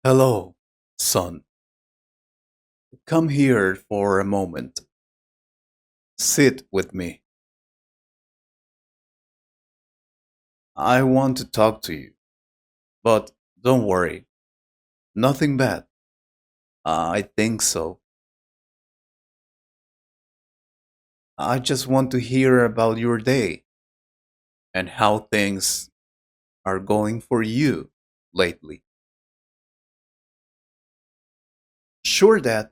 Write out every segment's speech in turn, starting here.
Hello, son. Come here for a moment. Sit with me. I want to talk to you, but don't worry. Nothing bad. I think so. I just want to hear about your day and how things are going for you lately. Sure, Dad.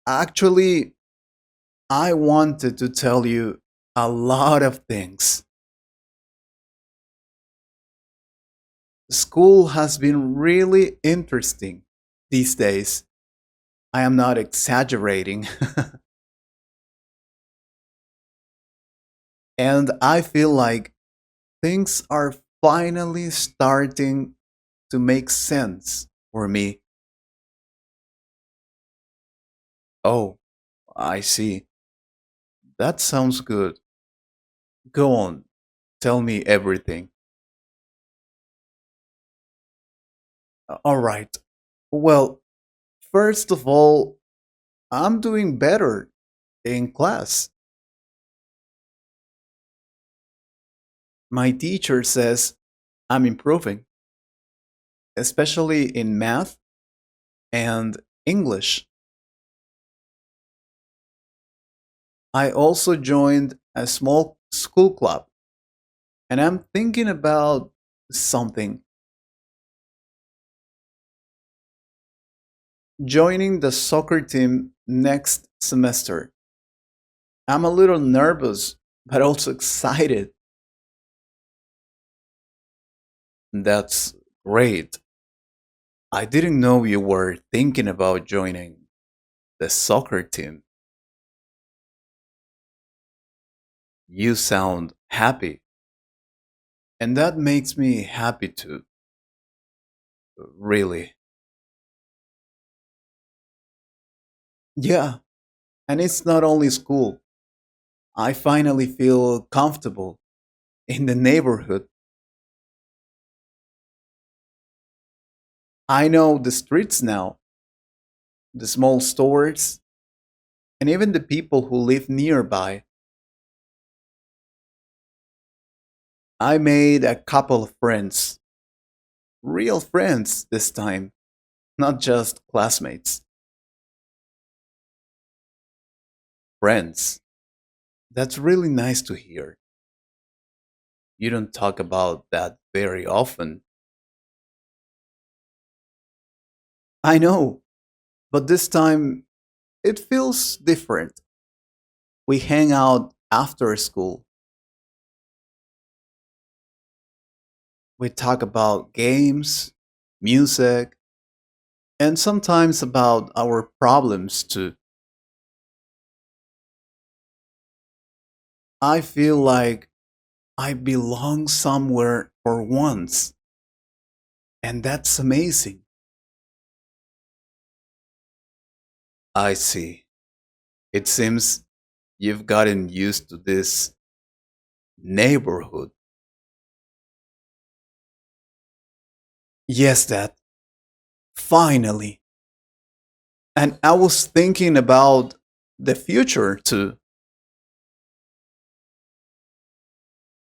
Actually, I wanted to tell you a lot of things. School has been really interesting these days. I am not exaggerating. And I feel like things are finally starting to make sense for me. Oh, I see. That sounds good. Go on, tell me everything. All right. Well, first of all, I'm doing better in class. My teacher says I'm improving, especially in math and English. I also joined a small school club, and I'm thinking about something, joining the soccer team next semester. I'm a little nervous, but also excited. That's great. I didn't know you were thinking about joining the soccer team. You sound happy, and that makes me happy too, really. Yeah, and it's not only school. I finally feel comfortable in the neighborhood. I know the streets now, the small stores, and even the people who live nearby. I made a couple of friends, real friends this time, not just classmates. Friends. That's really nice to hear. You don't talk about that very often. I know, but this time it feels different. We hang out after school. We talk about games, music, and sometimes about our problems too. I feel like I belong somewhere for once, and that's amazing. I see. It seems you've gotten used to this neighborhood. Yes, Dad, finally. And I was thinking about the future too.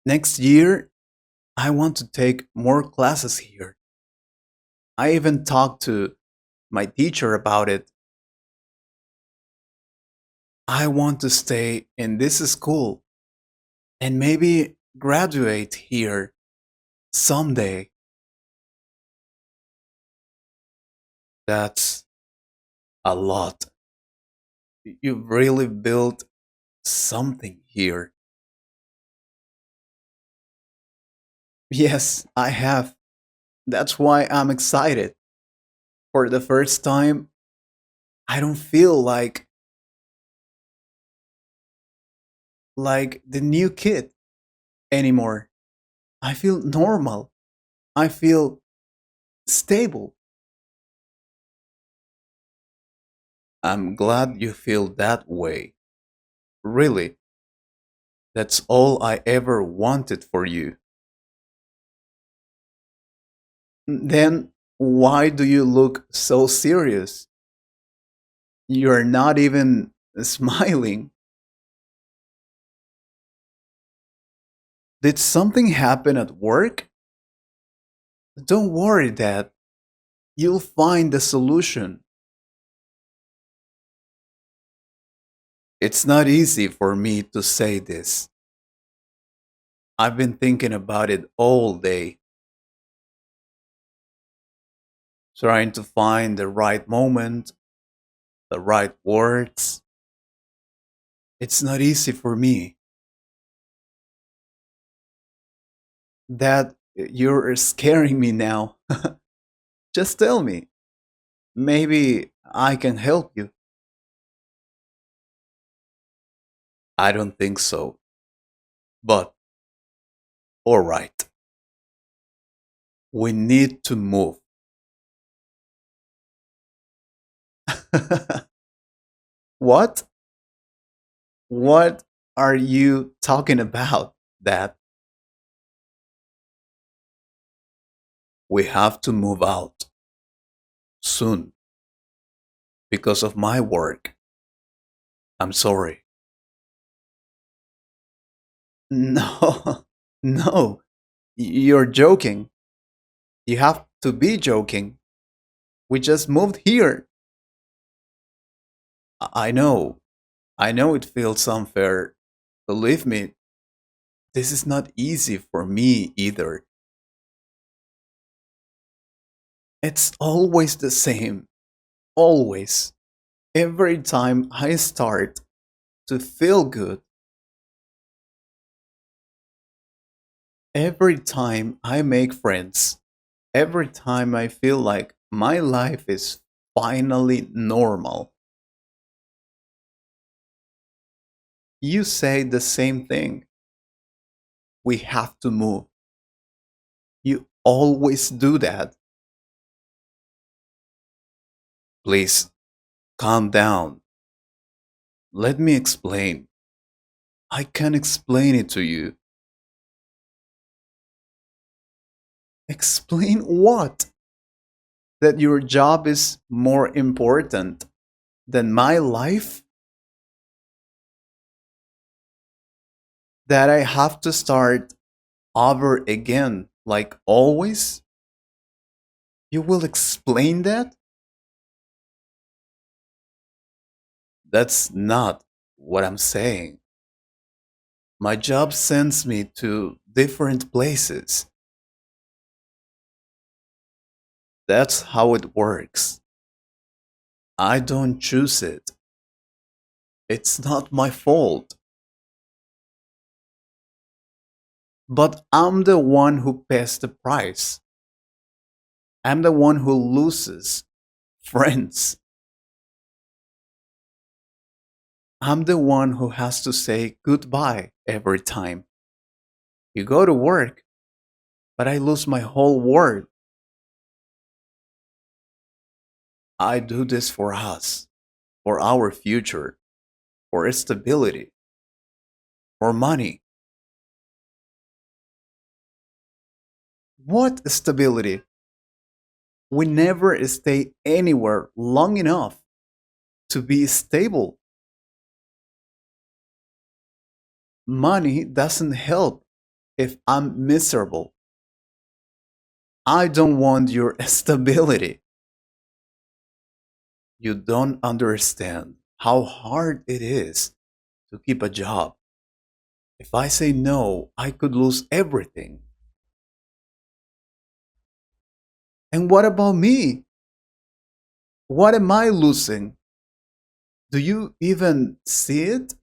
Next year, I want to take more classes here. I even talked to my teacher about it. I want to stay in this school and maybe graduate here someday. That's a lot. You've really built something here. Yes, I have. That's why I'm excited. For the first time, I don't feel like the new kid anymore. I feel normal. I feel stable. I'm glad you feel that way. Really, that's all I ever wanted for you. Then Why do you look so serious? You're not even smiling. Did something happen at work? Don't worry, Dad. You'll find the solution. It's not easy for me to say this. I've been thinking about it all day, trying to find the right moment, the right words. It's not easy for me. Dad, you're scaring me now. Just tell me. Maybe I can help you. I don't think so. But, alright. We need to move. What? What are you talking about, Dad? We have to move out soon because of my work. I'm sorry. No, no, you're joking. You have to be joking. We just moved here. I know. I know it feels unfair. Believe me, this is not easy for me either. It's always the same. Always. Every time I start to feel good, every time I make friends, every time I feel like my life is finally normal, you say the same thing. We have to move. You always do that. Please calm down. Let me explain. I can explain it to you. Explain what? That your job is more important than my life? That I have to start over again, like always? You will explain that? That's not what I'm saying. My job sends me to different places. That's how it works. I don't choose it. It's not my fault. But I'm the one who pays the price. I'm the one who loses friends. I'm the one who has to say goodbye every time. You go to work, but I lose my whole world. I do this for us, for our future, for stability, for money. What stability? We never stay anywhere long enough to be stable. Money doesn't help if I'm miserable. I don't want your stability. You don't understand how hard it is to keep a job. If I say no, I could lose everything. And what about me? What am I losing? Do you even see it?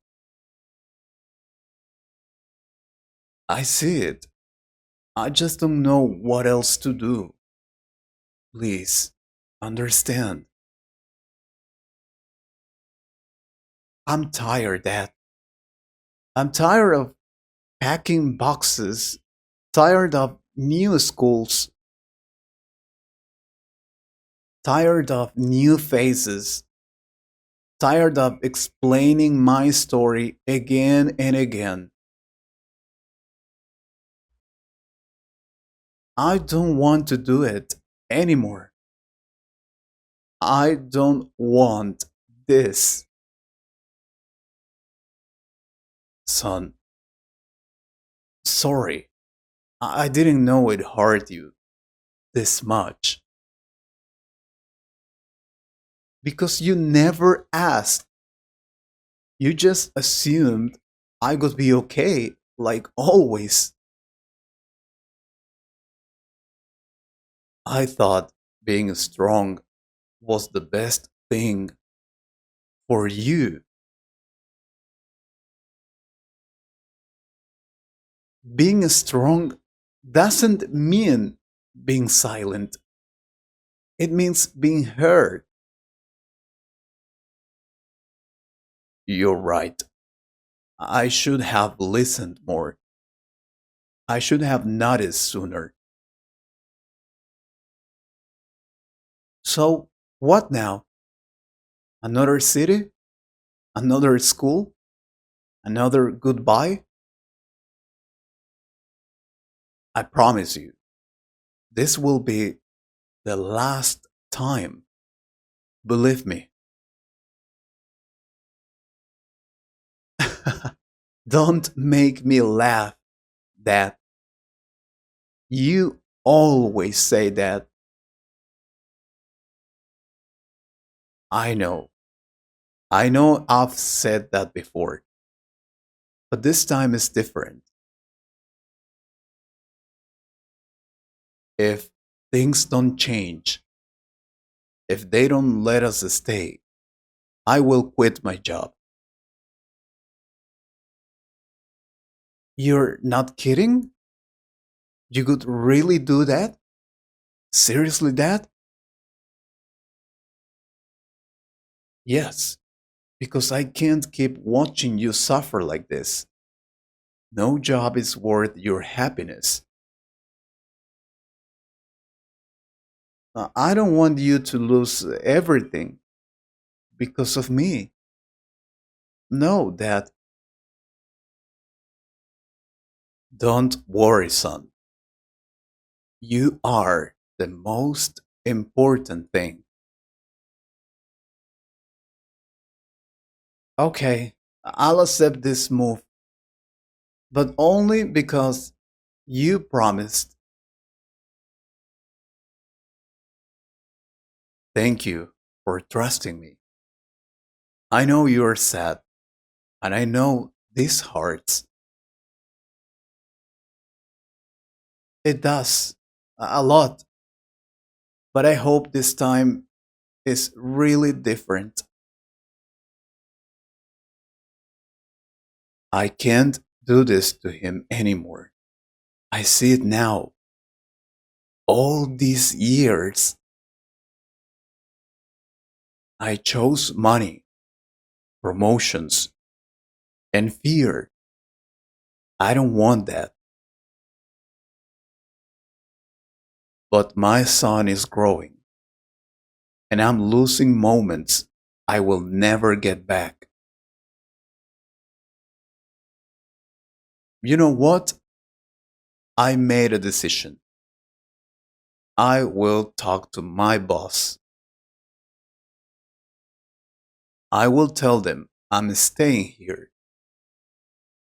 I see it. I just don't know what else to do. Please, understand. I'm tired, Dad. I'm tired of packing boxes, tired of new schools, tired of new faces, tired of explaining my story again and again. I don't want to do it. anymore. I don't want this. Son, sorry. I didn't know it hurt you this much. Because you never asked. You just assumed I would be okay, like always. I thought being strong was the best thing for you. Being strong doesn't mean being silent, it means being heard. You're right. I should have listened more. I should have noticed sooner. So, what now? Another city? Another school? Another goodbye? I promise you, this will be the last time. Believe me. Don't make me laugh that you always say that. I know. I know I've said that before, but this time is different. If things don't change, if they don't let us stay, I will quit my job. You're not kidding? You could really do that? Seriously, that? Yes, because I can't keep watching you suffer like this. No job is worth your happiness. I don't want you to lose everything because of me. No, Dad, don't worry, son. You are the most important thing. Okay, I'll accept this move, but only because you promised. Thank you for trusting me. I know you're sad, and I know this hurts. It does, a lot, but I hope this time is really different. I can't do this to him anymore. I see it now. All these years, I chose money, promotions, and fear. I don't want that. But my son is growing, and I'm losing moments I will never get back. You know what? I made a decision. I will talk to my boss. I will tell them I'm staying here.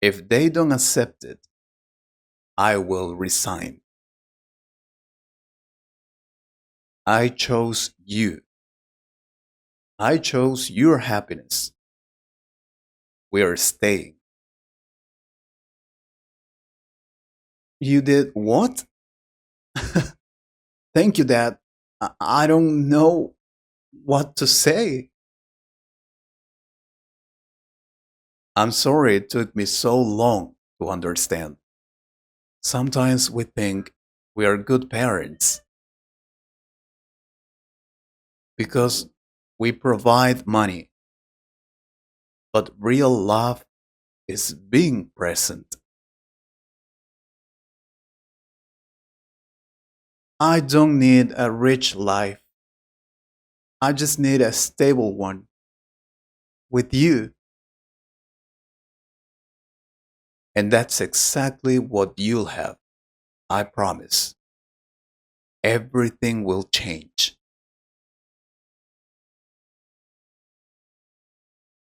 If they don't accept it, I will resign. I chose you. I chose your happiness. We are staying. You did what? Thank you, Dad. I don't know what to say. I'm sorry it took me so long to understand. Sometimes we think we are good parents because we provide money, but real love is being present. I don't need a rich life. I just need a stable one with you. And that's exactly what you'll have. I promise. everything will change.